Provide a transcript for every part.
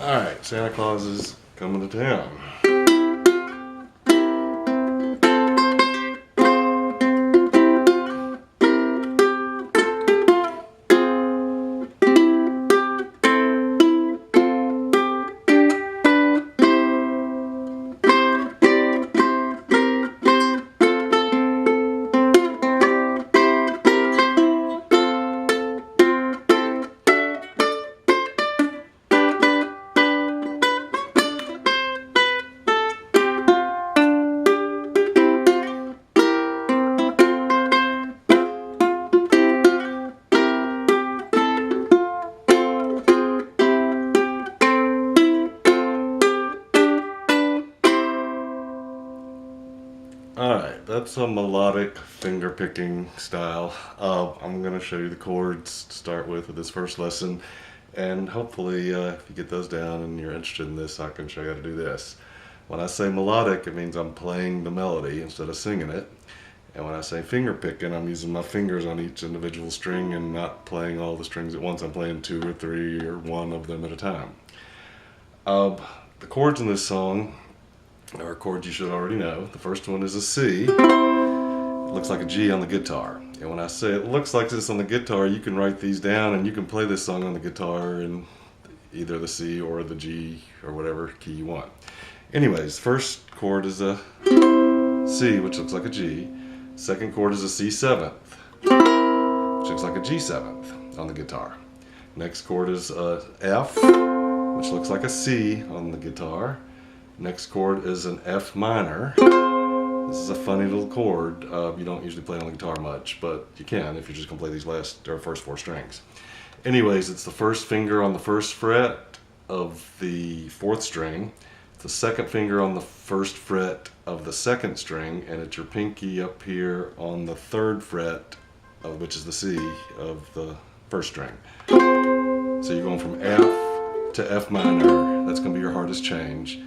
Alright, Santa Claus is coming to town. Alright, that's a melodic finger picking style. I'm going to show you the chords to start with this first lesson, and hopefully if you get those down and you're interested in this, I can show you how to do this. When I say melodic, it means I'm playing the melody instead of singing it. And when I say finger picking, I'm using my fingers on each individual string and not playing all the strings at once. I'm playing 2 or 3 or 1 of them at a time. The chords in this song are chords you should already know. The first one is a C. It looks like a G on the guitar. And when I say it looks like this on the guitar, you can write these down and you can play this song on the guitar in either the C or the G or whatever key you want. Anyways, first chord is a C, which looks like a G. Second chord is a C7th, which looks like a G7th on the guitar. Next chord is a F, which looks like a C on the guitar. Next chord is an F minor. This is a funny little chord. You don't usually play it on the guitar much, but you can if you're just going to play these first 4 strings. Anyways, it's the first finger on the first fret of the 4th string. It's the second finger on the first fret of the 2nd string, and it's your pinky up here on the 3rd fret, which is the C of the 1st string. So you're going from F to F minor. That's going to be your hardest change.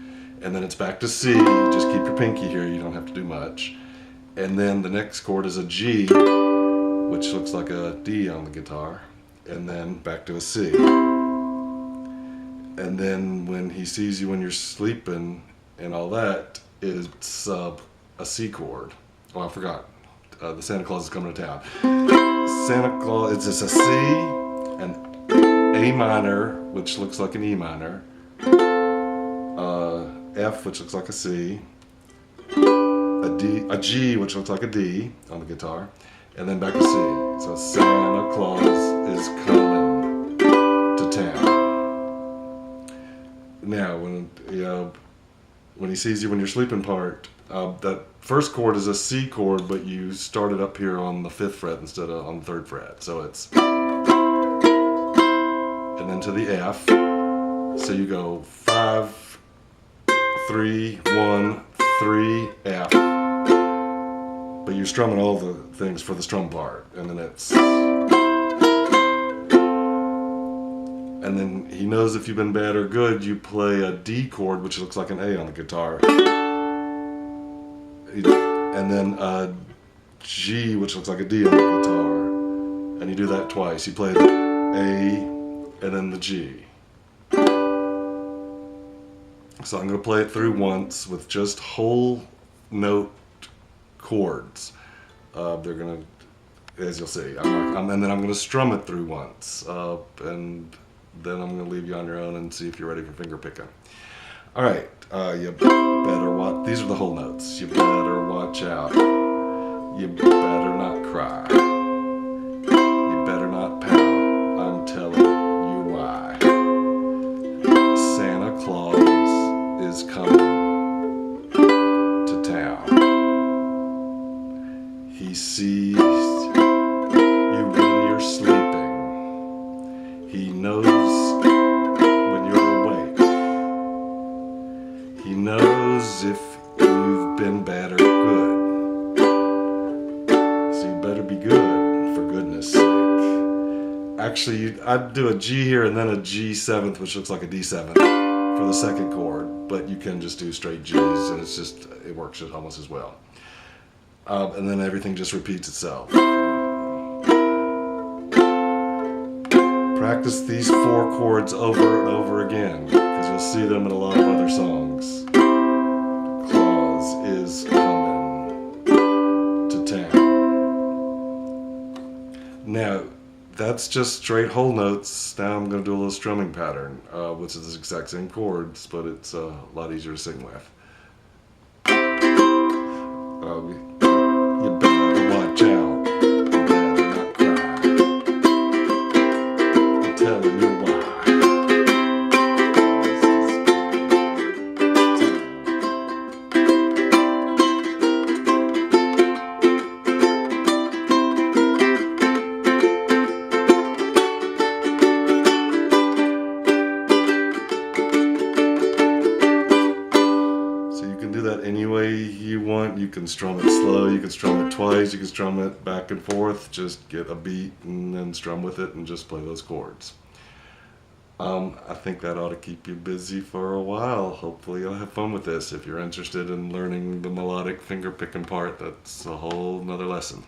And then it's back to C. Just keep your pinky here, you don't have to do much. And then the next chord is a G, which looks like a D on the guitar. And then back to a C. And then when he sees you when you're sleeping and all that, it's a C chord. Oh, I forgot. The Santa Claus is coming to town. Santa Claus, it's just a C, an A minor, which looks like an E minor, F, which looks like a C, a G, which looks like a D on the guitar, and then back to C. So Santa Claus is coming to town. Now, when he sees you when you're sleeping part, that first chord is a C chord, but you start it up here on the 5th fret instead of on the 3rd fret. So it's, and then to the F. So you go 5, 3, 1, 3, F. But you're strumming all the things for the strum part, and then it's, and then he knows if you've been bad or good. You play a D chord, which looks like an A on the guitar, and then a G, which looks like a D on the guitar, and you do that twice. You play the A and then the G. So I'm going to play it through once with just whole note chords. They're going to, as you'll see, and then I'm going to strum it through once, and then I'm going to leave you on your own and see if you're ready for finger picking. All right, you better watch. These are the whole notes. You better watch out. You better not cry. You better not pout. I'm telling you why. Santa Claus is coming to town. He sees you when you're sleeping. He knows when you're awake. He knows if you've been bad or good. So you better be good, for goodness sake. Actually, I'd do a G here and then a G7th, which looks like a D7 for the second chord, but you can just do straight G's, and it works almost as well. And then everything just repeats itself. Practice these 4 chords over and over again, because you'll see them in a lot of other songs. Claus is coming to town. Now, that's just straight whole notes. Now I'm going to do a little strumming pattern, which is the exact same chords, but it's a lot easier to sing with. You better watch out. You better not cry. I'm telling you why. Any way you want. You can strum it slow, you can strum it twice, you can strum it back and forth. Just get a beat and then strum with it and just play those chords. I think that ought to keep you busy for a while. Hopefully you'll have fun with this. If you're interested in learning the melodic finger picking part, that's a whole nother lesson.